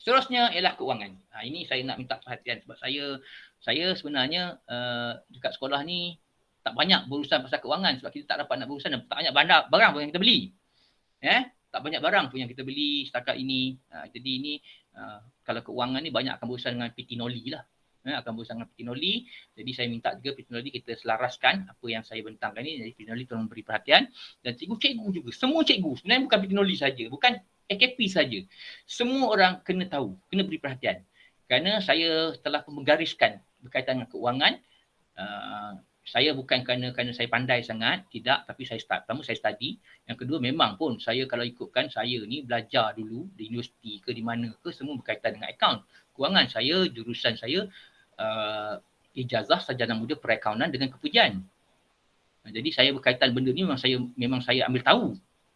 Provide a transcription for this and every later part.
Seterusnya ialah keuangan. Ini saya nak minta perhatian sebab saya sebenarnya dekat sekolah ni tak banyak berurusan pasal keuangan sebab kita tak dapat nak berurusan dan tak banyak barang pun yang kita beli. Tak banyak barang pun yang kita beli setakat ini. Jadi ini kalau keuangan ni banyak akan berurusan dengan PT Noli lah. Akan berurusan dengan PT Noli. Jadi saya minta juga PT Noli kita selaraskan apa yang saya bentangkan ni. Jadi PT Noli tolong beri perhatian. Dan cikgu-cikgu juga. Semua cikgu. Sebenarnya bukan PT Noli saja. Bukan AKP saja. Semua orang kena tahu. Kena beri perhatian. Kerana saya telah menggariskan berkaitan dengan keuangan. Saya bukan kerana saya pandai sangat, tidak, tapi pertama saya study. Yang kedua memang pun saya kalau ikutkan saya ni belajar dulu di universiti ke di mana ke semua berkaitan dengan akaun. Kewangan saya, jurusan saya ijazah sarjana muda perakaunan dengan kepujian. Jadi saya berkaitan benda ni memang saya ambil tahu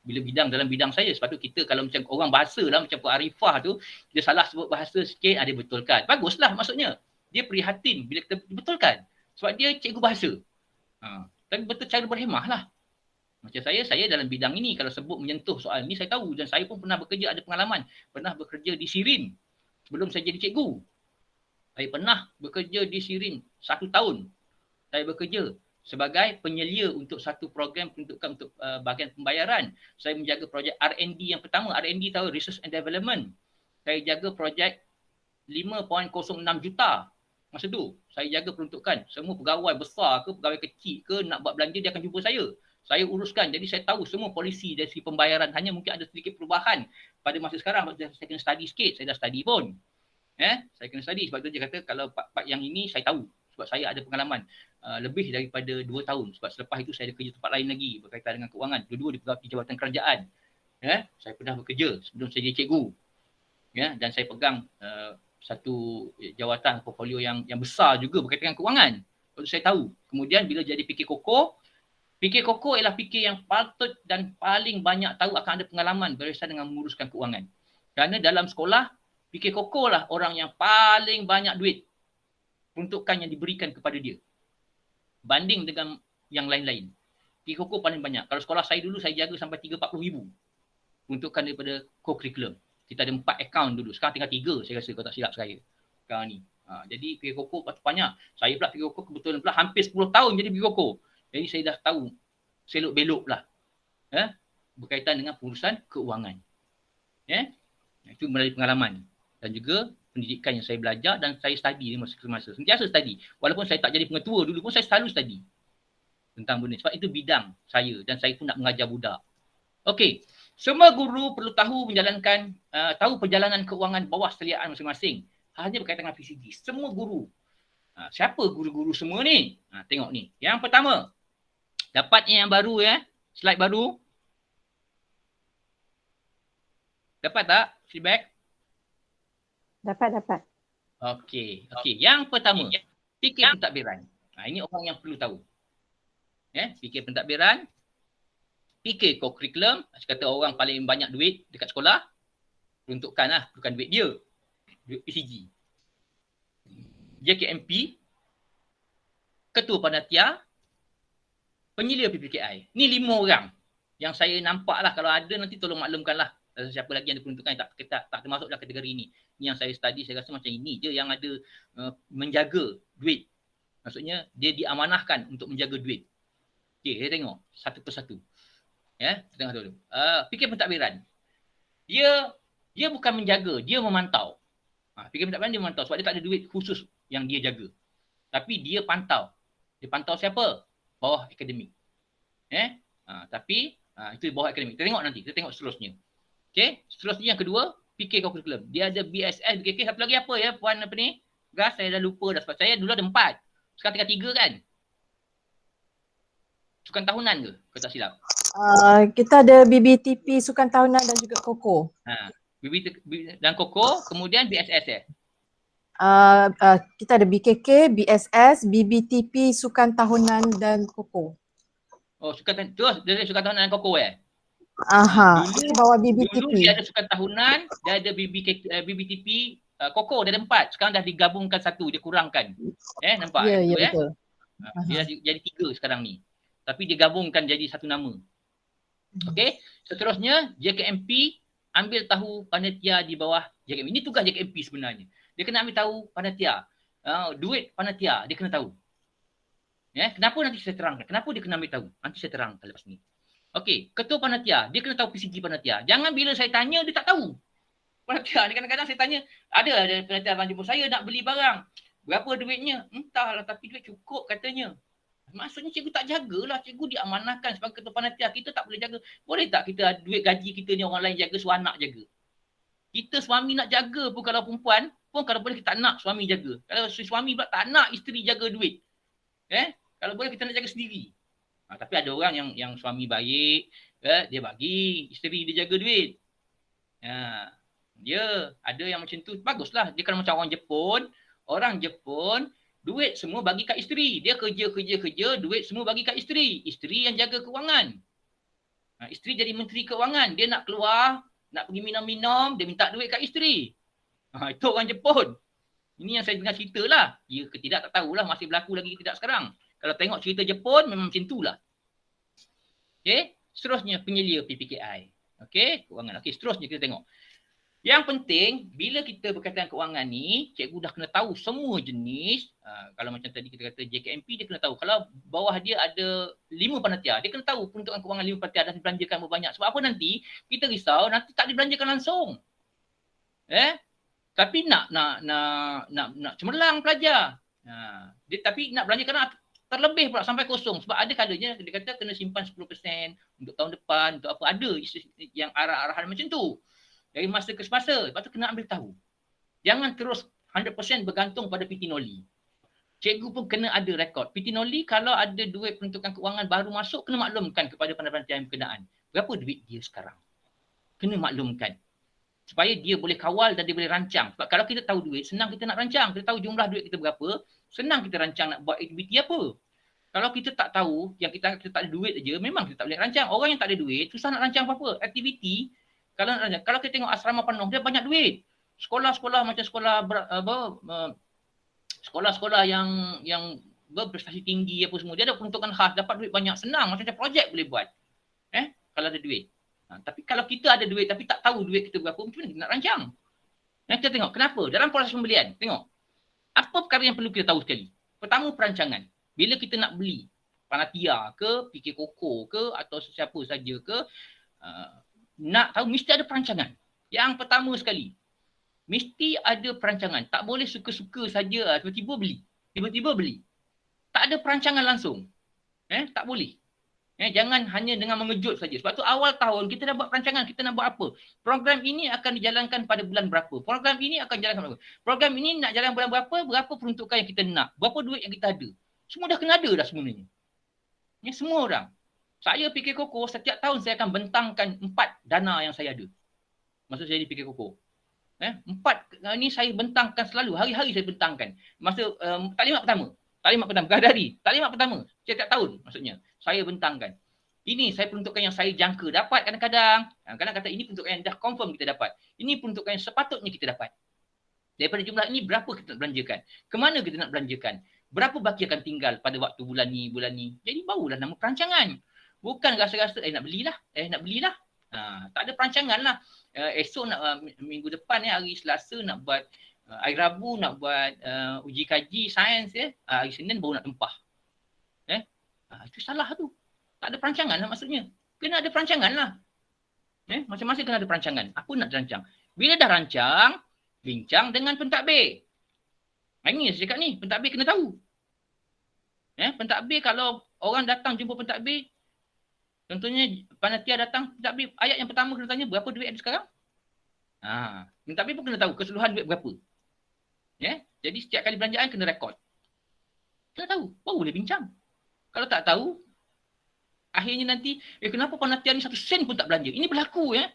bila dalam bidang saya. Sebab tu kita kalau macam orang bahasa lah, macam Puan Arifah tu, dia salah sebut bahasa sikit, dia betulkan. Baguslah maksudnya. Dia prihatin bila kita betulkan. Sebab dia cikgu bahasa. Tapi betul cara berhemah lah. Macam saya dalam bidang ini, kalau sebut menyentuh soal ni, saya tahu. Dan saya pun pernah bekerja, ada pengalaman. Pernah bekerja di Sirin sebelum saya jadi cikgu. Saya pernah bekerja di Sirin 1 tahun. Saya bekerja sebagai penyelia untuk satu program peruntukan untuk bahagian pembayaran. Saya menjaga projek R&D yang pertama. R&D tahu, Research and Development. Saya jaga projek 5.06 juta. Masa tu, saya jaga peruntukan. Semua pegawai besar ke, pegawai kecil ke, nak buat belanja, dia akan jumpa saya. Saya uruskan. Jadi saya tahu semua polisi dari segi pembayaran. Hanya mungkin ada sedikit perubahan pada masa sekarang. Saya kena study sikit. Saya dah study pun. Saya kena study. Sebab tu dia kata, kalau part yang ini saya tahu. Sebab saya ada pengalaman lebih daripada 2 tahun. Sebab selepas itu saya ada kerja tempat lain lagi berkaitan dengan keuangan. Dua-dua di pegawai jabatan kerajaan. Saya pernah bekerja sebelum saya jadi cikgu. Dan saya pegang satu jawatan portfolio yang besar juga berkaitan dengan keuangan. Lepas saya tahu. Kemudian bila jadi fikir kokoh ialah fikir yang patut dan paling banyak tahu akan ada pengalaman berkaitan dengan menguruskan keuangan. Kerana dalam sekolah, fikir kokoh lah orang yang paling banyak duit peruntukan yang diberikan kepada dia. Banding dengan yang lain-lain. Fikir kokoh paling banyak. Kalau sekolah saya dulu, saya jaga sampai 30-40 ribu peruntukan daripada co-curriculum. Kita ada 4 akaun dulu. Sekarang tinggal 3 saya rasa kalau tak silap saya. Sekarang ni. Jadi fikir kokoh patut banyak. Saya pula fikir kokoh kebetulan pula hampir 10 tahun jadi fikir kokoh. Jadi saya dah tahu selok-belok lah. Berkaitan dengan pengurusan keuangan. Itu melalui pengalaman. Dan juga pendidikan yang saya belajar dan saya study masa ke masa. Sentiasa study. Walaupun saya tak jadi pengetua dulu pun saya selalu study. Tentang benda. Sebab itu bidang saya. Dan saya pun nak mengajar budak. Okey. Semua guru perlu tahu menjalankan tahu perjalanan keuangan bawah seliaan masing-masing. Hanya berkaitan dengan PCG. Semua guru. Siapa guru-guru semua ni? Tengok ni. Yang pertama. Dapat yang baru slide baru. Dapat tak feedback? Dapat. Okey. Yang pertama. Fikir pentadbiran. Ini orang yang perlu tahu. Fikir pentadbiran. Fikir co-curriculum, saya kata orang paling banyak duit dekat sekolah, peruntukan lah, bukan duit dia. Duit PCG. JKMP, Ketua Panitia, Penyelia PPKI. Ni 5 orang yang saya nampak lah. Kalau ada nanti tolong maklumkan lah. Siapa lagi yang ada peruntukan yang tak termasuk dalam kategori ini. Ni yang saya study, saya rasa macam ini je yang ada menjaga duit. Maksudnya dia diamanahkan untuk menjaga duit. Okey, saya tengok satu persatu. Tengok dulu. Fikir pentadbiran. Dia bukan menjaga, dia memantau. Fikir pentadbiran dia memantau sebab dia tak ada duit khusus yang dia jaga. Tapi dia pantau. Dia pantau siapa? Bawah akademik. Tapi itu bawah akademik. Kita tengok nanti, kita tengok seterusnya. Okey, seterusnya yang kedua, fikir curriculum. Dia ada BSS, BKK, satu lagi apa puan apa ni? Gas, saya dah lupa dah sebab saya dulu ada 4. Sekarang tinggal 3 kan? Sukan tahunan ke? Kalau tak silap. Kita ada BBTP Sukan Tahunan dan juga KOKO. BBTP dan KOKO, kemudian BSS kita ada BKK, BSS, BBTP Sukan Tahunan dan KOKO. Terus dari Sukan Tahunan dan KOKO Dulu bawah BBTP. Dulu dia ada Sukan Tahunan, dia ada BBTP, KOKO dia ada 4. Sekarang dah digabungkan satu, dia kurangkan. Nampak? Ya, betul. Dia jadi 3 sekarang ni. Tapi dia gabungkan jadi satu nama. Okey, seterusnya JKMP, ambil tahu panitia di bawah JKMP. Ini tugas JKMP sebenarnya. Dia kena ambil tahu panitia. Duit panitia, dia kena tahu. Ya, kenapa nanti saya terangkan? Kenapa dia kena ambil tahu? Nanti saya terangkan lepas ni. Okey, ketua panitia, dia kena tahu PCG panitia. Jangan bila saya tanya, dia tak tahu. Panitia, kadang-kadang saya tanya, ada panitia abang jumpa saya nak beli barang. Berapa duitnya? Entahlah, tapi duit cukup katanya. Maksudnya cikgu tak jagalah. Cikgu diamanahkan sebagai ketua panitia. Kita tak boleh jaga. Boleh tak kita duit gaji kita ni orang lain jaga, suami anak jaga? Kita suami nak jaga pun kalau perempuan, pun kalau boleh kita tak nak suami jaga. Kalau suami pula tak nak isteri jaga duit. Kalau boleh kita nak jaga sendiri. Tapi ada orang yang suami baik, dia bagi isteri dia jaga duit. Dia ada yang macam tu, baguslah. Dia kan macam orang Jepun. Orang Jepun, duit semua bagi kat isteri. Dia kerja, duit semua bagi kat isteri. Isteri yang jaga kewangan. Isteri jadi menteri kewangan. Dia nak keluar, nak pergi minum-minum, dia minta duit kat isteri. Itu orang Jepun. Ini yang saya dengar cerita lah. Ya ke tidak, tak tahulah. Masih berlaku lagi tidak sekarang. Kalau tengok cerita Jepun, memang macam itulah. Okey, seterusnya penyelia PPKI. Okey, kewangan. Okey, seterusnya kita tengok. Yang penting, bila kita berkaitan kewangan ni, cikgu dah kena tahu semua jenis. Kalau macam tadi kita kata JKMP, dia kena tahu. Kalau bawah dia ada 5 panitia, dia kena tahu peruntukan kewangan 5 panitia dan dibelanjakan berapa banyak. Sebab apa nanti? Kita risau, nanti tak dibelanjakan langsung. Tapi nak cemerlang pelajar. Tapi nak belanjakan terlebih pula sampai kosong. Sebab ada kalanya dia kata kena simpan 10% untuk tahun depan, untuk apa. Ada yang arah-arahan macam tu. Dari masa ke semasa. Lepas tu kena ambil tahu. Jangan terus 100% bergantung pada PT Noli. Cikgu pun kena ada rekod. PT Noli kalau ada duit peruntukan kewangan baru masuk, kena maklumkan kepada panitia yang berkenaan. Berapa duit dia sekarang? Kena maklumkan. Supaya dia boleh kawal dan dia boleh rancang. Sebab kalau kita tahu duit, senang kita nak rancang. Kita tahu jumlah duit kita berapa, senang kita rancang nak buat aktiviti apa. Kalau kita tak tahu, yang kita tak ada duit aja, memang kita tak boleh rancang. Orang yang tak ada duit, susah nak rancang apa-apa. Aktiviti, kalau kita tengok asrama penuh, dia banyak duit. Sekolah-sekolah macam sekolah-sekolah yang berprestasi tinggi apa semua, dia ada peruntukan khas, dapat duit banyak, senang. Macam projek boleh buat. Kalau ada duit. Tapi kalau kita ada duit tapi tak tahu duit kita berapa, macam mana kita nak rancang? Kita tengok kenapa dalam proses pembelian. Tengok apa perkara yang perlu kita tahu sekali. Pertama, perancangan. Bila kita nak beli panitia ke, PK Koko ke, atau sesiapa saja ke, nak tahu mesti ada perancangan. Yang pertama sekali, mesti ada perancangan. Tak boleh suka-suka saja tiba-tiba beli. Tak ada perancangan langsung. Tak boleh. Jangan hanya dengan mengejut saja. Sebab tu awal tahun kita dah buat perancangan, kita nak buat apa. Program ini akan dijalankan pada bulan berapa. Program ini akan dijalankan berapa. Program ini nak jalan bulan berapa, berapa peruntukan yang kita nak. Berapa duit yang kita ada. Semua dah kena ada dah sebenarnya. Semua orang. Saya PK Koko, setiap tahun saya akan bentangkan 4 dana yang saya ada. Maksud saya di PK Koko. 4 ini saya bentangkan selalu. Hari-hari saya bentangkan. Masa taklimat pertama. Bukan hari. Taklimat pertama. Setiap tahun maksudnya. Saya bentangkan. Ini saya peruntukan yang saya jangka dapat kadang-kadang. Kadang-kadang kata ini peruntukan yang dah confirm kita dapat. Ini peruntukan yang sepatutnya kita dapat. Daripada jumlah ini berapa kita nak belanjakan? Kemana kita nak belanjakan? Berapa baki akan tinggal pada waktu bulan ni. Jadi barulah nama perancangan. Bukan rasa-rasa nak belilah. Tak ada perancangan lah. Esok nak minggu depan hari Selasa nak buat hari Rabu nak buat uji kaji sains hari Senin baru nak tempah. Itu salah tu. Tak ada perancangan lah maksudnya. Kena ada perancangan lah. Masing-masing kena ada perancangan. Apa nak dirancang? Bila dah rancang, bincang dengan pentadbir. Ini saya cakap ni, pentadbir kena tahu. Pentadbir kalau orang datang jumpa pentadbir, contohnya panitia datang, pentadbir ayat yang pertama kena tanya berapa duit ada sekarang? Pentadbir pun kena tahu keseluruhan duit berapa. Jadi setiap kali belanjaan kena rekod. Kena tahu, baru boleh bincang. Kalau tak tahu, akhirnya nanti, kenapa panitia ni 1 sen pun tak belanja? Ini berlaku 1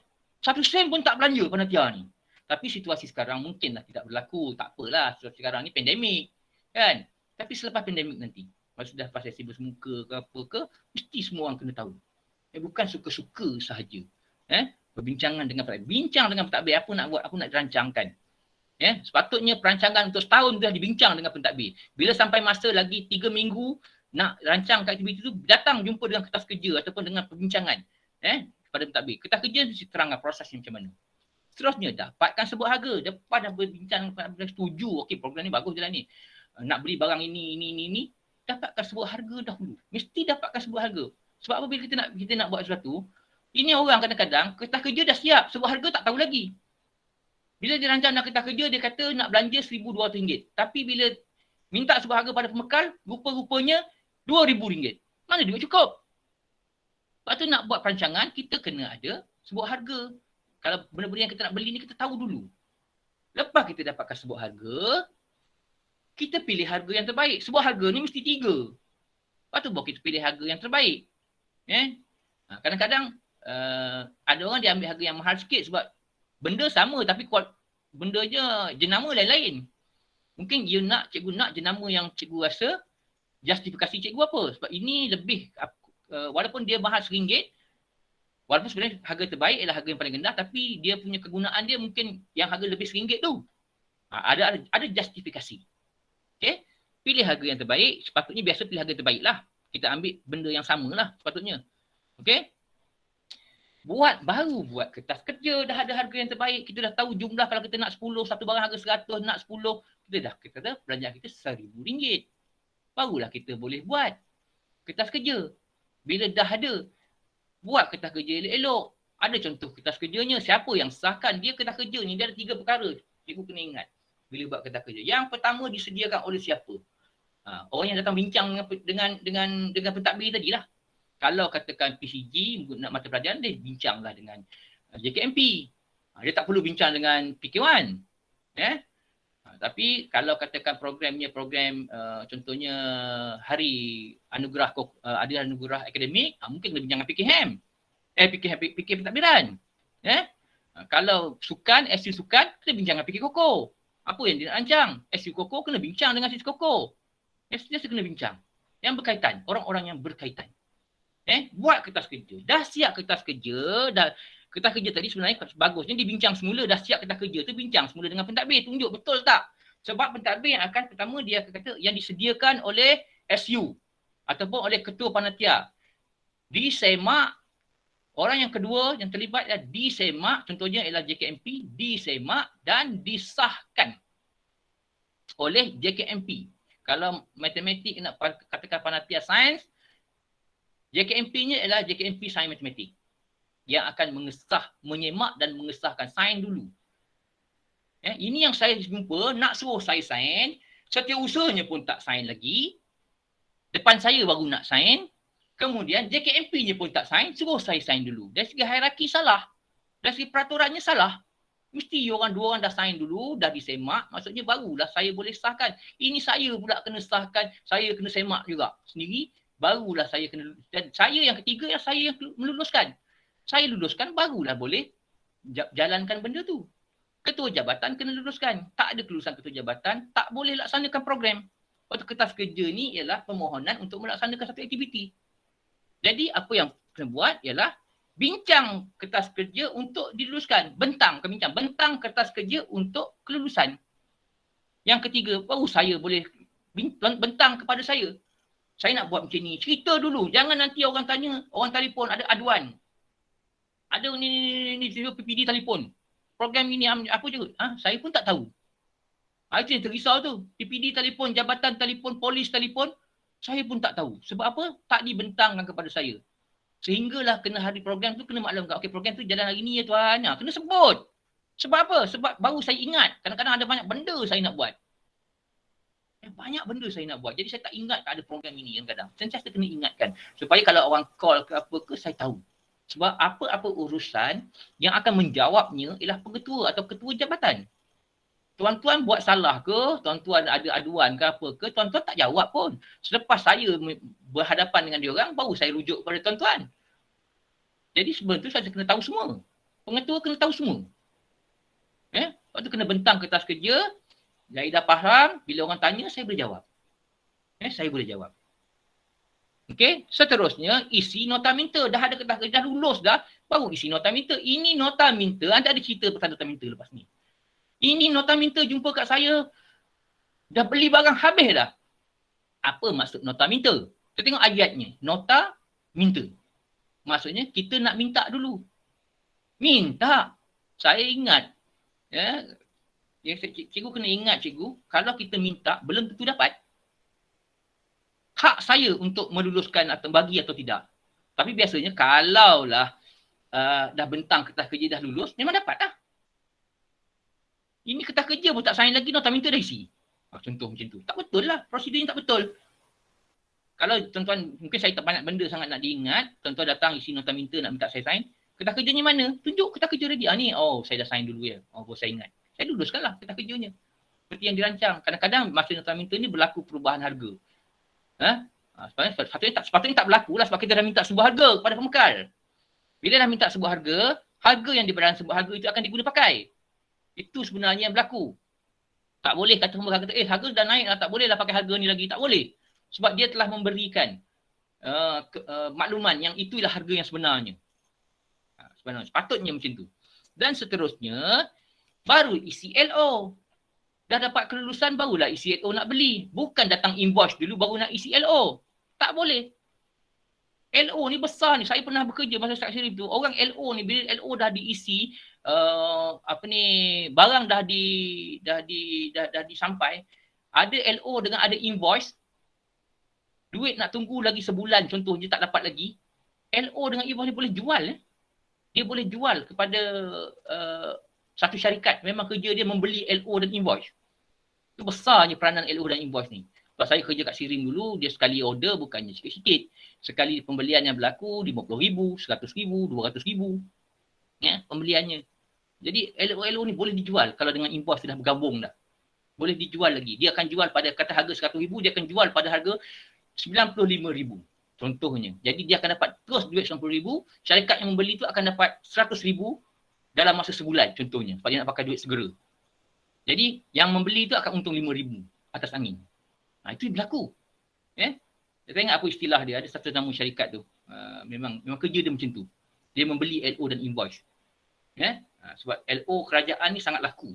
sen pun tak belanja panitia ni. Tapi situasi sekarang mungkinlah tidak berlaku. Tak apalah, situasi sekarang ni pandemik. Kan? Tapi selepas pandemik nanti, kalau sudah prosesi bersemuka ke apa ke, mesti semua orang kena tahu. Bukan suka-suka sahaja. Perbincangan dengan pentadbir. Bincang dengan pentadbir apa nak buat, apa nak dirancangkan. Sepatutnya perancangan untuk setahun dah dibincang dengan pentadbir. Bila sampai masa lagi 3 minggu, nak rancang aktiviti itu, datang jumpa dengan kertas kerja ataupun dengan perbincangan kepada pentadbir. Kertas kerja mesti terangkan prosesnya macam mana. Seterusnya dapatkan sebuah harga. Lepas dah berbincang, setuju, okey program ni bagus jalan ni. Nak beli barang ini, dapatkan sebuah harga dahulu. Mesti dapatkan sebuah harga. Sebab apa bila kita nak buat sesuatu, ini orang kadang-kadang kertas kerja dah siap, sebuah harga tak tahu lagi. Bila dia rancang nak kertas kerja, dia kata nak belanja RM1,200. Tapi bila minta sebuah harga pada pemekal, rupa-rupanya RM2,000. Mana duit cukup? Sebab tu nak buat perancangan, kita kena ada sebuah harga. Kalau benda-benda yang kita nak beli ni, kita tahu dulu. Lepas kita dapatkan sebuah harga, kita pilih harga yang terbaik. Sebuah harga ni mesti 3. Lepas tu baru kita pilih harga yang terbaik. Kadang-kadang ada orang dia ambil harga yang mahal sikit sebab benda sama tapi bendanya jenama lain-lain. Mungkin cikgu nak jenama yang cikgu rasa justifikasi cikgu apa. Sebab ini lebih, walaupun dia mahal RM1, walaupun sebenarnya harga terbaik ialah harga yang paling rendah, tapi dia punya kegunaan dia mungkin yang harga lebih RM1 tu. Ada justifikasi. Okay? Pilih harga yang terbaik, sepatutnya biasa pilih harga terbaik lah. Kita ambil benda yang sama lah sepatutnya. Okay? Baru buat kertas kerja, dah ada harga yang terbaik. Kita dah tahu jumlah kalau kita nak 10, satu barang harga 100, nak 10. Kita dah belanjaan kita RM1,000. Barulah kita boleh buat kertas kerja. Bila dah ada, buat kertas kerja elok-elok. Ada contoh kertas kerjanya, siapa yang sahkan dia kertas kerja ni, dia ada 3 perkara. Cikgu kena ingat bila buat kertas kerja. Yang pertama disediakan oleh siapa? Orang yang datang bincang dengan pentadbir tadi lah. Kalau katakan PCG nak mata pelajaran, dia bincanglah dengan JKMP. Dia tak perlu bincang dengan PK1. Tapi kalau katakan programnya contohnya hari anugerah akademik, mungkin kena bincang dengan PK pentadbiran. Kalau sukan, SU sukan, kena bincang dengan PK Koko. Apa yang dia nak rancang? SU Koko kena bincang dengan SU Koko. Dia kena bincang. Yang berkaitan, orang-orang yang berkaitan. Buat kertas kerja. Dah siap kertas kerja, kertas kerja tadi sebenarnya bagusnya dibincang semula, dah siap kertas kerja tu bincang semula dengan pentadbir, tunjuk betul tak? Sebab pentadbir yang akan pertama dia akan kata yang disediakan oleh SU ataupun oleh ketua panitia. Disemak, orang yang kedua yang terlibat adalah disemak, contohnya ialah JKMP, disemak dan disahkan oleh JKMP. Kalau matematik nak katakan panitia sains, JKMP-nya ialah JKMP Sains Matematik yang akan menyemak dan mengesahkan sains dulu. Ini yang saya jumpa, nak suruh saya sains, setiausahanya pun tak sains lagi. Depan saya baru nak sains, kemudian JKMP-nya pun tak sains, suruh saya sains dulu. Dari segi hierarki salah. Dari segi peraturannya salah. Mesti dua orang dah sains dulu, dah disemak, maksudnya barulah saya boleh sahkan. Ini saya pula kena sahkan, saya kena semak juga sendiri. Barulah saya kena, dan saya yang ketiga yang saya yang meluluskan. Saya luluskan barulah boleh jalankan benda tu. Ketua jabatan kena luluskan. Tak ada kelulusan ketua jabatan, tak boleh laksanakan program. Waktu kertas kerja ni ialah permohonan untuk melaksanakan satu aktiviti. Jadi apa yang kena buat ialah bincang kertas kerja untuk diluluskan. Bentang kertas kerja untuk kelulusan. Yang ketiga, baru saya boleh bentang kepada saya. Saya nak buat macam ni. Cerita dulu. Jangan nanti orang tanya, orang telefon, ada aduan. Ada ni PPD telefon. Program ini apa je? Saya pun tak tahu. Itu yang terrisau tu. PPD telefon, jabatan telefon, polis telefon. Saya pun tak tahu. Sebab apa? Tak dibentangkan kepada saya. Sehinggalah kena hari program tu kena maklumkan. Okey, program tu jalan hari ni ya tuan. Kena sebut. Sebab apa? Sebab baru saya ingat. Kadang-kadang ada banyak benda saya nak buat. Banyak benda saya nak buat. Jadi saya tak ingat ada program ini kadang-kadang. Sentiasa kena ingatkan. Supaya kalau orang call ke apa ke, saya tahu. Sebab apa-apa urusan yang akan menjawabnya ialah pengetua atau ketua jabatan. Tuan-tuan buat salah ke, tuan-tuan ada aduan ke apa ke, tuan-tuan tak jawab pun. Selepas saya berhadapan dengan diorang, baru saya rujuk kepada tuan-tuan. Jadi sebelum tu saya kena tahu semua. Pengetua kena tahu semua. Lepas tu kena bentang kertas kerja. Saya dah faham, bila orang tanya, saya boleh jawab. Saya boleh jawab. Okey, seterusnya isi nota minta. Dah ada kertas kerja, dah lulus dah, baru isi nota minta. Ini nota minta, anda ada cerita pasal nota minta lepas ni. Ini nota minta jumpa kat saya, dah beli barang habis dah. Apa maksud nota minta? Kita tengok ayatnya, nota minta. Maksudnya kita nak minta dulu. Minta. Saya ingat, ya, cikgu kena ingat cikgu, kalau kita minta belum tentu dapat. Hak saya untuk meluluskan atau bagi atau tidak. Tapi biasanya kalaulah dah bentang kertas kerja dah lulus, memang dapat dah. Ini kertas kerja pun tak sign lagi, nota minta dah isi. Contoh macam tu. Tak betul lah, prosedurnya tak betul. Kalau tuan-tuan, mungkin saya tak banyak benda sangat nak diingat, tuan-tuan datang isi nota minta nak minta saya sign, kertas kerjanya mana? Tunjuk kertas kerja ready. Ni, saya dah sign dulu ya. Baru saya ingat. Saya luluskan lah kertas kerjanya. Seperti yang dirancang. Kadang-kadang masa nota minta ni berlaku perubahan harga. Sepatutnya tak berlaku lah sebab kita dah minta sebuah harga kepada pembekal. Bila dah minta sebuah harga yang diberi sebuah harga itu akan diguna pakai. Itu sebenarnya yang berlaku. Tak boleh kata pembekal kata, harga dah naik lah, tak boleh lah pakai harga ni lagi. Tak boleh. Sebab dia telah memberikan makluman yang itulah harga yang sebenarnya. Sebenarnya sepatutnya macam tu. Dan seterusnya baru isi LO. Dah dapat kelulusan barulah isi LO nak beli. Bukan datang invoice dulu baru nak isi LO. Tak boleh. LO ni besar ni. Saya pernah bekerja masa Ustaz Syarif tu. Orang LO ni bila LO dah diisi, barang dah disampai, ada LO dengan ada invoice. Duit nak tunggu lagi sebulan contohnya tak dapat lagi. LO dengan invoice ni boleh jual. Dia boleh jual kepada satu syarikat. Memang kerja dia membeli LO dan invoice. Itu besarnya peranan LO dan invoice ni. Sebab saya kerja kat Sirim dulu, dia sekali order bukannya sikit-sikit. Sekali pembelian yang berlaku, RM50,000, RM100,000, RM200,000. Ya, pembeliannya. Jadi LO ni boleh dijual kalau dengan invoice sudah bergabung dah. Boleh dijual lagi. Dia akan jual pada kata harga RM100,000, dia akan jual pada harga RM95,000. Contohnya. Jadi dia akan dapat terus duit RM90,000, syarikat yang membeli tu akan dapat RM100,000 dalam masa sebulan contohnya. Sebab dia nak pakai duit segera. Jadi yang membeli tu akan untung RM5,000 atas angin. Itu berlaku. Saya ingat apa istilah dia, ada satu nama syarikat tu. Memang kerja dia macam tu. Dia membeli LO dan invoice. Sebab LO kerajaan ni sangat laku.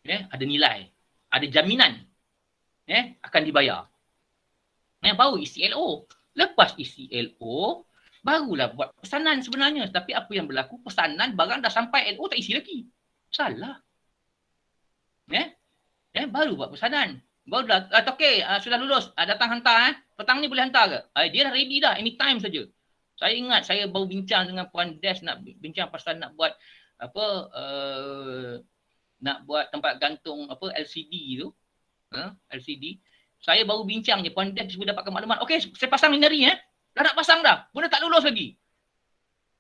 Ada nilai. Ada jaminan. Akan dibayar. Baru isi LO. Lepas isi LO, barulah buat pesanan sebenarnya. Tapi apa yang berlaku, pesanan barang dah sampai LO tak isi lagi. Salah. Baru buat pesanan. Baru dah, okey, sudah lulus. Datang hantar. Petang ni boleh hantar ke? Dia dah ready dah, anytime saja. Saya ingat saya baru bincang dengan Puan Des nak bincang pasal nak buat nak buat tempat gantung LCD tu. LCD. Saya baru bincang je, Puan Des sudah dapatkan maklumat. Okey, saya pasang ni hari Dah nak pasang dah. Benda tak lulus lagi.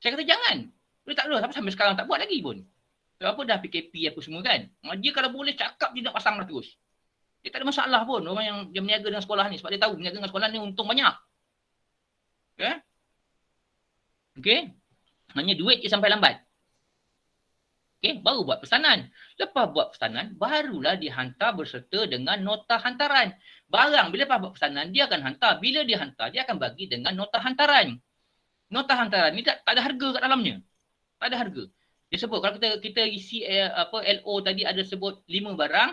Saya kata jangan. Benda tak lulus. Sampai sekarang tak buat lagi pun. Sebab apa dah PKP apa semua kan. Dia kalau boleh cakap dia nak pasang dah terus. Dia tak ada masalah pun orang yang dia berniaga dengan sekolah ni. Sebab dia tahu berniaga dengan sekolah ni untung banyak. Okey. Hanya duit je sampai lambat. Okey, baru buat pesanan. Lepas buat pesanan, barulah dihantar berserta dengan nota hantaran. Barang bila lepas buat pesanan, dia akan hantar. Bila dia hantar, dia akan bagi dengan nota hantaran. Nota hantaran ni tak ada harga kat dalamnya. Tak ada harga. Dia sebut, kalau kita isi LO tadi ada sebut 5 barang,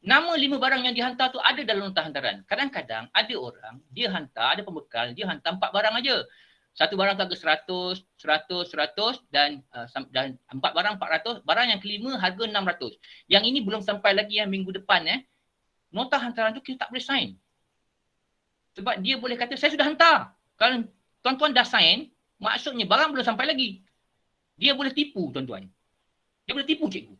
nama 5 barang yang dihantar tu ada dalam nota hantaran. Kadang-kadang ada orang, dia hantar, ada pembekal, dia hantar 4 barang aja. Satu barang tu harga 100 dan 4 barang 400, barang yang kelima harga 600. Yang ini belum sampai lagi yang minggu depan nota hantaran tu kita tak boleh sign. Sebab dia boleh kata saya sudah hantar. Kalau tuan-tuan dah sign, maksudnya barang belum sampai lagi. Dia boleh tipu tuan-tuan. Dia boleh tipu cikgu.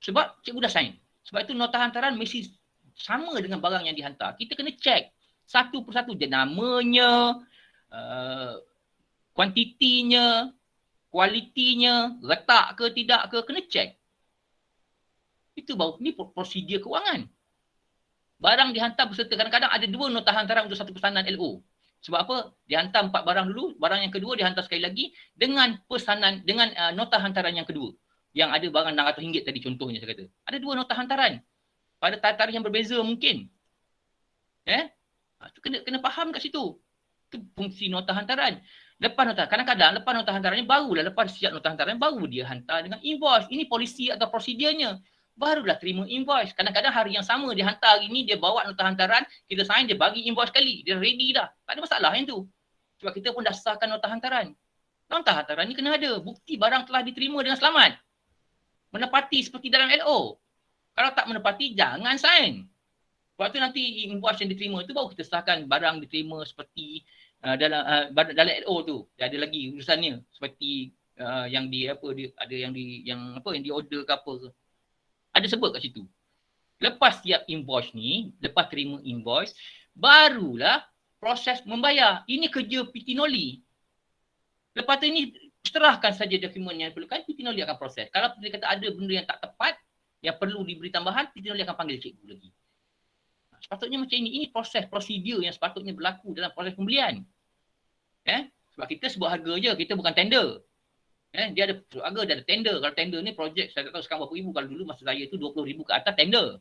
Sebab cikgu dah sign. Sebab itu nota hantaran mesti sama dengan barang yang dihantar. Kita kena cek satu persatu je namanya, kuantitinya, kualitinya, retak ke tidak ke, kena cek. Itu baru ni prosedur kewangan. Barang dihantar berserta, kadang-kadang ada 2 nota hantaran untuk satu pesanan LO. Sebab apa? Dihantar 4 barang dulu, barang yang kedua dihantar sekali lagi dengan pesanan, dengan nota hantaran yang kedua. Yang ada barang RM600 tadi contohnya saya kata. Ada 2 nota hantaran. Pada tarikh yang berbeza mungkin. Itu kena faham kat situ. Itu fungsi nota hantaran. Lepas nota, kadang-kadang lepas nota hantarannya barulah, lepas siap nota hantaran baru dia hantar dengan invoice. Ini polisi atau prosedurnya. Barulah terima invoice. Kadang-kadang hari yang sama dia hantar hari ni, dia bawa nota hantaran, kita sign, dia bagi invoice sekali. Dia ready dah. Tak ada masalah yang tu. Sebab kita pun dah sahkan nota hantaran. Nota hantaran ni kena ada. Bukti barang telah diterima dengan selamat. Menepati seperti dalam LO. Kalau tak menepati, jangan sign. Sebab tu nanti invoice yang diterima tu baru kita sahkan barang diterima seperti dalam LO tu. Dia ada lagi urusannya seperti yang ada yang di order ke apa ke. Ada sebut kat situ. Lepas siap invoice ni, lepas terima invoice, barulah proses membayar. Ini kerja PT Noli. Lepas tu ini serahkan saja dokumen yang diperlukan, PT Noli akan proses. Kalau dia kata ada benda yang tak tepat, yang perlu diberi tambahan, PT Noli akan panggil cikgu lagi. Sepatutnya macam ini. Ini proses, prosedur yang sepatutnya berlaku dalam proses pembelian. Sebab kita sebut harga je, kita bukan tender. Dia ada harga, dia ada tender. Kalau tender ni projek, saya tak tahu sekarang berapa ribu. Kalau dulu masa saya tu 20,000 ke atas tender.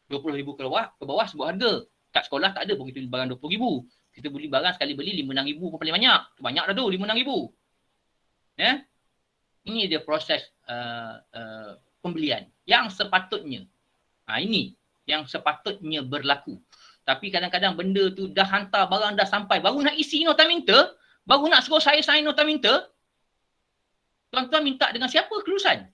20,000 ke bawah sebut harga. Kat sekolah tak ada pun kita beli barang 20,000. Kita beli barang sekali beli 56,000 pun paling banyak. Banyak dah tu 56,000. Ini dia proses pembelian yang sepatutnya. Ini yang sepatutnya berlaku. Tapi kadang-kadang benda tu dah hantar barang dah sampai. Baru nak isi nota minta. Baru nak suruh saya sign nota minta. Tuan-tuan minta dengan siapa kelulusan?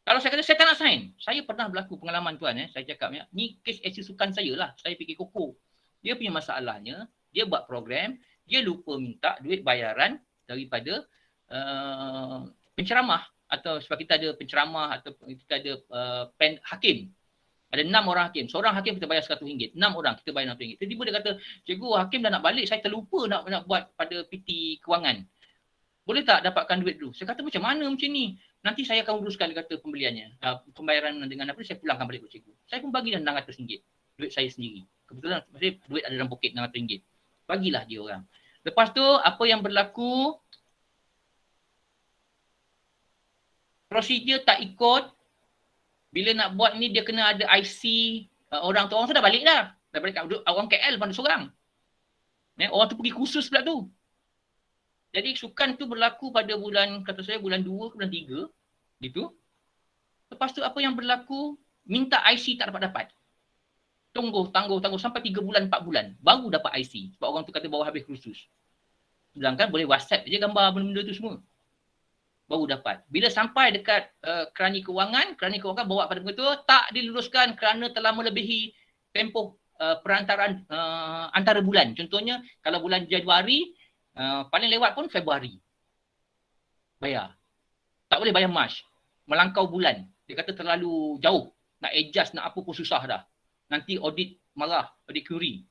Kalau saya kata saya tak nak sign. Saya pernah berlaku pengalaman tuan. Saya cakap ni kes aksi sukan saya lah. Saya fikir koko. Dia punya masalahnya. Dia buat program. Dia lupa minta duit bayaran daripada penceramah. Atau sebab kita ada penceramah atau kita ada hakim. Ada 6 orang hakim. Seorang hakim kita bayar RM100. 6 orang kita bayar RM600. Tiba-tiba dia kata, cikgu hakim dah nak balik. Saya terlupa nak buat pada PT kewangan. Boleh tak dapatkan duit dulu? Saya kata macam mana macam ni? Nanti saya akan uruskan, dia kata pembeliannya. Pembayaran dengan apa, saya pulangkan balik ke cikgu. Saya pun bagi dah RM600. Duit saya sendiri. Kebetulan duit ada dalam poket RM600. Bagilah dia orang. Lepas tu, apa yang berlaku? Prosedur tak ikut. Bila nak buat ni, dia kena ada IC. Orang tu dah balik dah. Dah balik orang KL pada seorang. Orang tu pergi kursus pula tu. Jadi sukan tu berlaku pada bulan, kata saya bulan 2 ke bulan 3. Gitu. Lepas tu apa yang berlaku? Minta IC tak dapat-dapat. Tunggu sampai 3 bulan, 4 bulan. Baru dapat IC. Sebab orang tu kata baru habis kursus. Sedangkan boleh WhatsApp je gambar benda-benda tu semua. Baru dapat. Bila sampai dekat kerani kewangan bawa pada muka tu, tak diluluskan kerana telah melebihi tempoh perantaraan antara bulan. Contohnya, kalau bulan Januari, paling lewat pun Februari. Bayar. Tak boleh bayar Mac. Melangkau bulan. Dia kata terlalu jauh. Nak adjust, nak apa pun susah dah. Nanti audit marah, audit query.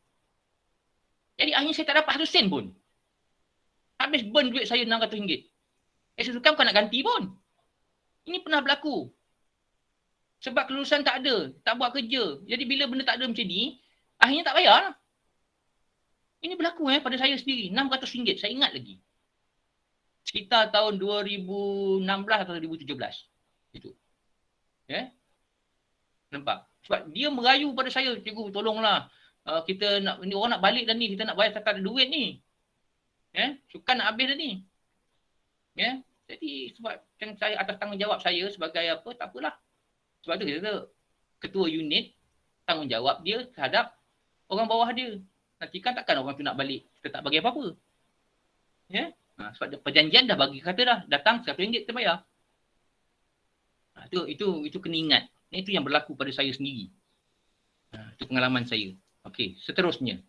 Jadi akhirnya saya tak dapat 1 sen pun. Habis burn duit saya RM600. Saya suka bukan nak ganti pun. Ini pernah berlaku. Sebab kelulusan tak ada. Tak buat kerja. Jadi bila benda tak ada macam ni, akhirnya tak bayar. Ini berlaku pada saya sendiri. RM600. Saya ingat lagi. Sekitar tahun 2016 atau 2017. Itu. Nampak? Sebab dia merayu pada saya. Cikgu tolonglah. Kita nak, ni orang nak balik dah ni. Kita nak bayar tak ada duit ni. Sukan nak habis dah ni. Jadi sebab saya atas tanggungjawab saya sebagai apa, tak apalah. Sebab tu kita kata ketua unit tanggungjawab dia terhadap orang bawah dia. Nanti kan takkan orang tu nak balik, kita tak bagi apa-apa. Sebab perjanjian dah bagi, kata dah datang RM100 kita bayar. Itu kena ingat. Itu yang berlaku pada saya sendiri. Itu pengalaman saya. Okey, seterusnya.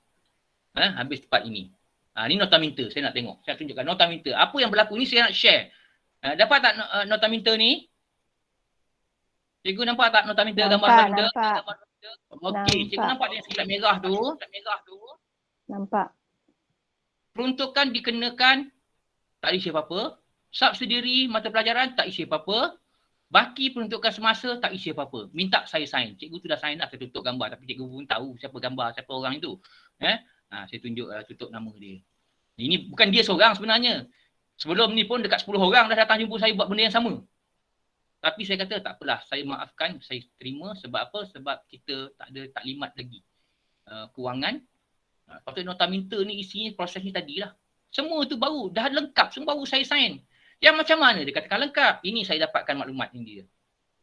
Habis tempat ini. Ini nota minta, saya nak tengok. Saya tunjukkan nota minta. Apa yang berlaku ni saya nak share. Dapat tak nota minta ni? Cikgu nampak tak nota minta, gambar nota minta? Nampak. Okey, cikgu nampak yang silat merah tu? Nampak. Peruntukan dikenakan, tak isi apa-apa. Subsidiary mata pelajaran, tak isi apa-apa. Baki peruntukan semasa, tak isi apa-apa. Minta saya sign. Cikgu tu dah sign lah, saya tutup gambar. Tapi cikgu pun tahu siapa gambar, siapa orang itu. Saya tunjuk tutup nama dia. Ini bukan dia seorang sebenarnya. Sebelum ni pun dekat 10 orang dah datang jumpa saya buat benda yang sama. Tapi saya kata tak apalah, saya maafkan, saya terima. Sebab apa? Sebab kita tak ada taklimat lagi kewangan. Patut nota minta ni isinya proses ni tadilah. Semua tu baru, dah lengkap, semua baru saya sign. Yang macam mana dia katakan lengkap? Ini saya dapatkan maklumat ini dia.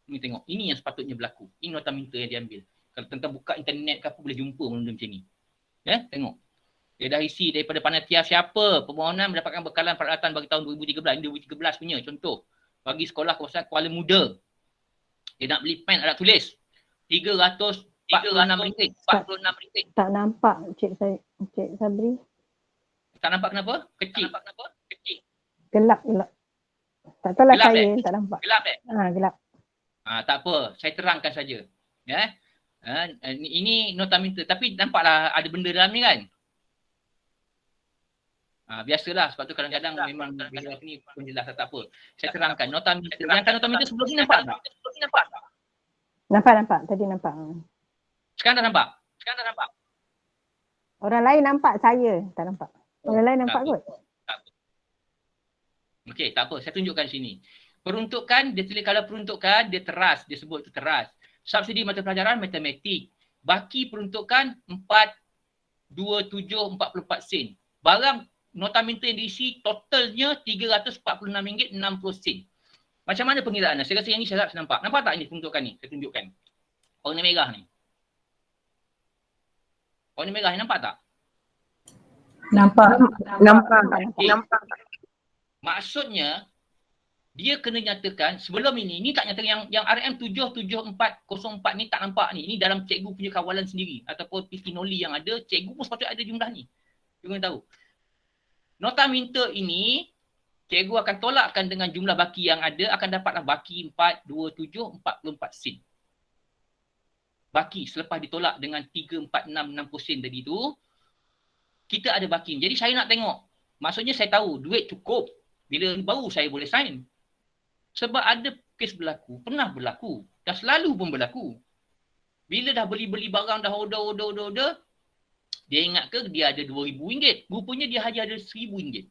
Ini tengok, ini yang sepatutnya berlaku. Ini nota minta yang diambil. Kalau tentang buka internet ke apa boleh jumpa benda macam ni. Tengok. Dia dah isi daripada panitia siapa permohonan mendapatkan bekalan peralatan bagi tahun 2013. Ini 2013 punya contoh. Bagi sekolah kawasan Kuala Muda. Dia nak beli pen alat tulis. RM346. Tak nampak Cik Sabri. Tak nampak kenapa? Kecil. Gelap. Tak tahu lah Gelap, saya, tak nampak. Gelap Gelap. Tak apa, saya terangkan saja. Ya. Ini nota minta, tapi nampaklah ada benda dalam ni kan? Biasalah, sebab tu kadang-kadang memang bila ni pun jelas tak apa. Saya terangkan nota minta. Yang nota minta sebelum ni nampak tak? Nampak. Tadi nampak. Sekarang dah nampak? Orang lain nampak, saya tak nampak. Orang lain nampak kot. Okey, tak apa. Saya tunjukkan sini. Peruntukan, dia tulis kalau peruntukan, dia teras. Dia sebut tu teras. Subsidi mata pelajaran matematik. Baki peruntukan 427.44 sen. Barang nota minta yang diisi totalnya RM346.60. Macam mana pengiraannya? Saya rasa yang ni saya harap nampak. Nampak tak ini peruntukan ni? Saya tunjukkan. Warna merah ni. Warna merah ni nampak tak? Nampak. Maksudnya dia kena nyatakan sebelum ini tak nyatakan yang RM77404 ni tak nampak ni. Ini dalam cikgu punya kawalan sendiri ataupun PT Noli yang ada, cikgu pun sepatutnya ada jumlah ni. Cikgu tahu. Nota minta ini cikgu akan tolakkan dengan jumlah baki yang ada, akan dapatlah baki 427.44 sen. Baki selepas ditolak dengan 34660 sen tadi tu, kita ada baki. Jadi saya nak tengok. Maksudnya saya tahu duit cukup. Bila baru saya boleh sign. Sebab ada kes berlaku, pernah berlaku. Dah selalu pun berlaku. Bila dah beli-beli barang, dah order. Dia ingat ke dia ada RM2,000. Rupanya dia hanya ada RM1,000.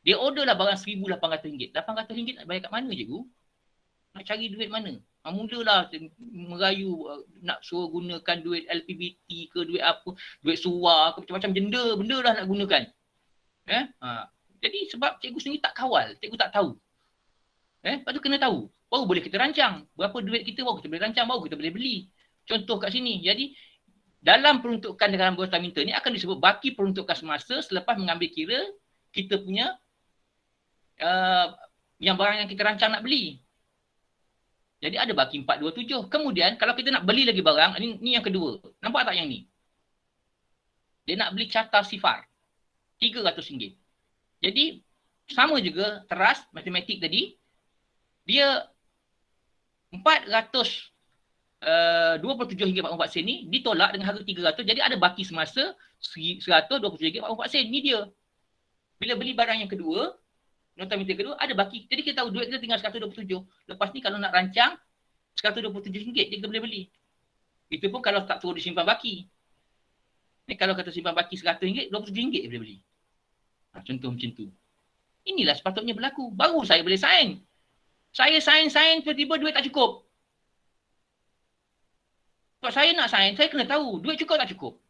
Dia order lah barang RM1,800. RM800 nak bayar kat mana cikgu? Nak cari duit mana? Mulalah merayu nak suruh gunakan duit LPBT ke duit apa, duit suar ke macam-macam benda lah nak gunakan. Jadi sebab cikgu sendiri tak kawal, cikgu tak tahu. Lepas tu kena tahu. Baru boleh kita rancang. Berapa duit kita baru kita boleh rancang, baru kita boleh beli. Contoh kat sini. Jadi dalam peruntukan dalam nota minta ni akan disebut baki peruntukan semasa selepas mengambil kira kita punya yang barang yang kita rancang nak beli. Jadi ada baki 427. Kemudian kalau kita nak beli lagi barang, ni yang kedua. Nampak tak yang ni? Dia nak beli carta sifar. RM300. Jadi sama juga teras matematik tadi. Dia RM427.44 ni ditolak dengan harga RM300. Jadi ada baki semasa RM127.44. Ni dia. Bila beli barang yang kedua, nota minta kedua, ada baki. Jadi kita tahu duit kita tinggal RM127. Lepas ni kalau nak rancang, RM127 kita boleh beli. Itu pun kalau tak turun disimpan baki. Ni kalau kata simpan baki RM100, RM27 boleh beli. Contoh macam tu. Inilah sepatutnya berlaku. Baru saya boleh sign. Saya sign, tiba-tiba duit tak cukup. Sebab saya nak sign, saya kena tahu duit cukup tak cukup.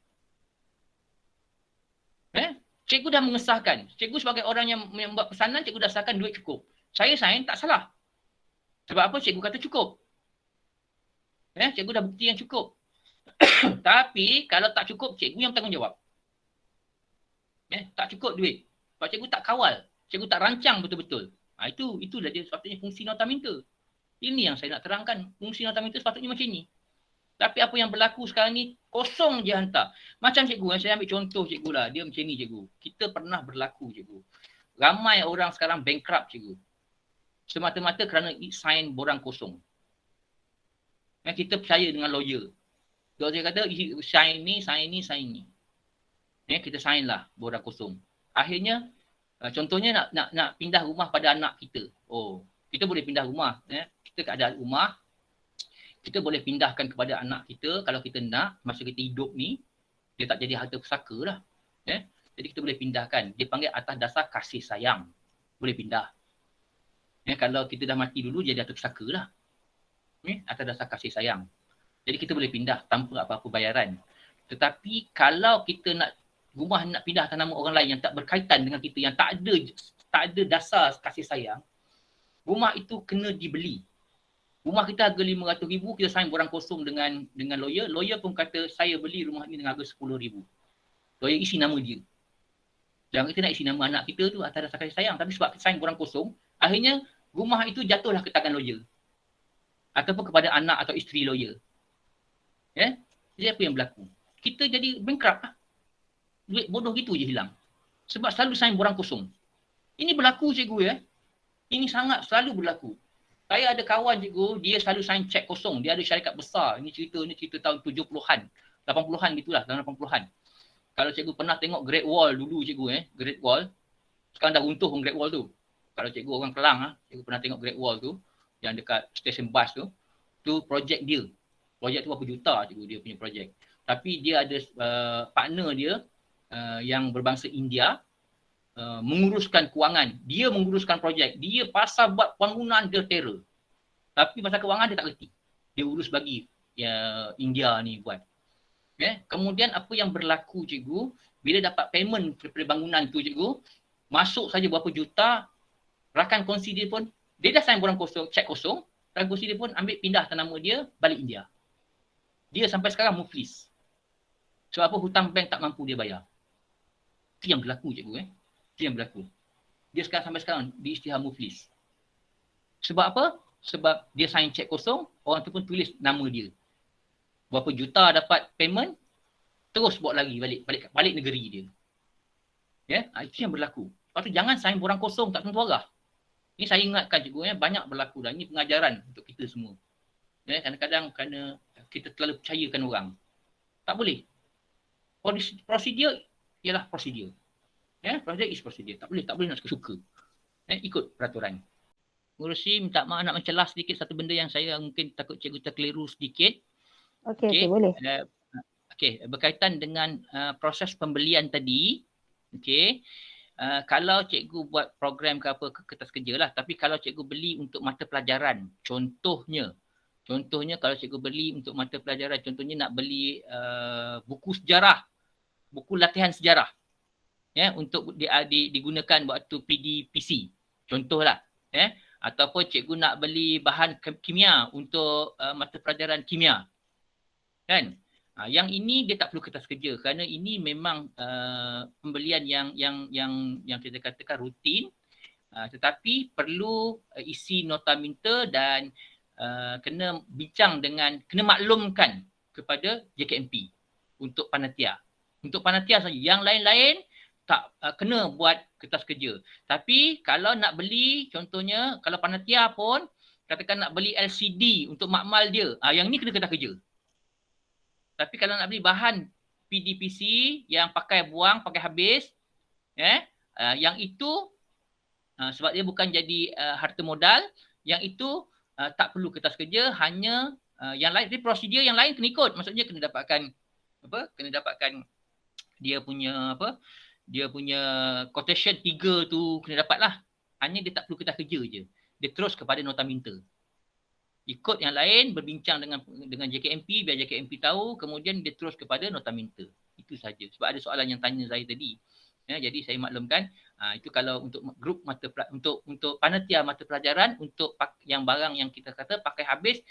Cikgu dah mengesahkan. Cikgu sebagai orang yang membuat pesanan, cikgu dah sahkan duit cukup. Saya sign tak salah. Sebab apa? Cikgu kata cukup. Cikgu dah bukti yang cukup. Tapi kalau tak cukup, cikgu yang bertanggungjawab. Tak cukup duit. Sebab cikgu tak kawal. Cikgu tak rancang betul-betul. Itulah dia sepatutnya fungsi nota minta. Ini yang saya nak terangkan. Fungsi nota minta sepatutnya macam ni. Tapi apa yang berlaku sekarang ni, kosong je hantar. Macam cikgu, saya ambil contoh cikgu lah. Dia macam ni cikgu. Kita pernah berlaku cikgu. Ramai orang sekarang bankrupt cikgu. Semata-mata kerana sign borang kosong. Kita percaya dengan lawyer. Dia kata sign ni. Kita sign lah borang kosong. Akhirnya, contohnya nak pindah rumah pada anak kita. Kita boleh pindah rumah. Kita ada rumah. Kita boleh pindahkan kepada anak kita kalau kita nak, masa kita hidup ni, dia tak jadi harta pusaka lah. Jadi kita boleh pindahkan. Dia panggil atas dasar kasih sayang. Boleh pindah. Kalau kita dah mati dulu, jadi harta pusaka lah. Atas dasar kasih sayang. Jadi kita boleh pindah tanpa apa-apa bayaran. Tetapi kalau kita nak rumah nak pindah atas nama orang lain yang tak berkaitan dengan kita, yang tak ada dasar kasih sayang, rumah itu kena dibeli. Rumah kita harga RM500,000, kita sign borang kosong dengan lawyer. Lawyer pun kata saya beli rumah ni dengan harga RM10,000. Lawyer isi nama dia. Jangan kita nak isi nama anak kita tu atas dasar kasih sayang. Tapi sebab sign borang kosong, akhirnya rumah itu jatuhlah ke tangan lawyer. Ataupun kepada anak atau isteri lawyer. Ya? Jadi apa yang berlaku? Kita jadi bankrupt lah. Duit bodoh gitu je hilang. Sebab selalu sign borang kosong. Ini berlaku cikgu ya. Ini sangat selalu berlaku. Saya ada kawan cikgu, dia selalu sign cek kosong. Dia ada syarikat besar. Ini cerita tahun 70-an. 80-an gitulah, tahun 80-an. Kalau cikgu pernah tengok Great Wall dulu cikgu Great Wall. Sekarang dah runtuh pun Great Wall tu. Kalau cikgu orang Kelang cikgu pernah tengok Great Wall tu yang dekat stesen bas tu projek dia. Projek tu berapa juta cikgu dia punya projek. Tapi dia ada partner dia yang berbangsa India menguruskan kewangan. Dia menguruskan projek. Dia pasal buat bangunan dia terror. Tapi pasal kewangan dia tak reti. Dia urus bagi India ni buat. Kemudian apa yang berlaku cikgu, bila dapat payment daripada bangunan tu cikgu, masuk saja berapa juta, rakan kongsi dia pun, dia dah sign borang kosong, cek kosong, rakan kongsi dia pun ambil pindah atas nama dia, balik India. Dia sampai sekarang muflis. Sebab apa? Hutang bank tak mampu dia bayar. Itu yang berlaku cikgu. Itu yang berlaku. Dia sampai sekarang di isytihar muflis. Sebab apa? Sebab dia sign cek kosong, orang tu pun tulis nama dia. Berapa juta dapat payment, terus bawa lagi balik negeri dia. Itu yang berlaku. Lepas tu jangan sign borang kosong tak tentu arah. Ini saya ingatkan cikgu banyak berlaku dah. Ini pengajaran untuk kita semua. Kadang-kadang kerana kita terlalu percayakan orang. Tak boleh. Prosedur ialah prosedur. Prosedur is prosedur. Tak boleh nak suka-suka. Ikut peraturan. Ngurusi minta maaf nak mencelah sedikit satu benda yang saya mungkin takut cikgu terkeliru sedikit. Okey, boleh. Berkaitan dengan proses pembelian tadi. Kalau cikgu buat program ke apa ke kertas kerja lah. Tapi kalau cikgu beli untuk mata pelajaran, contohnya kalau cikgu beli untuk mata pelajaran, contohnya nak beli buku sejarah, buku latihan sejarah. Untuk digunakan waktu PDPC. Contohlah. Ataupun cikgu nak beli bahan kimia untuk mata pelajaran kimia. Kan? Yang ini dia tak perlu kertas kerja kerana ini memang pembelian yang kita katakan rutin, tetapi perlu isi nota minta dan kena bincang kena maklumkan kepada JKMP untuk panitia. Untuk panitia saja. Yang lain-lain tak kena buat kertas kerja. Tapi kalau nak beli, contohnya kalau panitia pun katakan nak beli LCD untuk makmal dia, yang ni kena kertas kerja. Tapi kalau nak beli bahan PDPC yang pakai buang, pakai habis, yang itu sebab dia bukan jadi harta modal, yang itu tak perlu kertas kerja, hanya yang lain, jadi prosedur yang lain kena ikut. Maksudnya kena dapatkan dia punya quotation 3 tu kena dapat lah. Hanya dia tak perlu kertas kerja je. Dia terus kepada nota minta. Ikut yang lain, berbincang dengan JKMP, biar JKMP tahu, kemudian dia terus kepada nota minta. Itu saja. Sebab ada soalan yang tanya saya tadi. Jadi saya maklumkan, itu kalau untuk grup untuk panitia mata pelajaran, untuk yang barang yang kita kata pakai habis,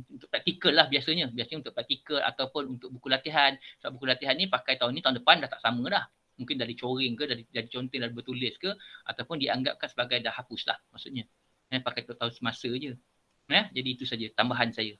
untuk praktikal lah biasanya. Biasanya untuk praktikal ataupun untuk buku latihan. Sebab buku latihan ni pakai tahun depan dah tak sama dah. Mungkin dah dicoring ke, dah diconteng, dah bertulis ke, ataupun dianggapkan sebagai dah hapus lah maksudnya. Pakai tahun semasa je. Jadi itu saja tambahan saya.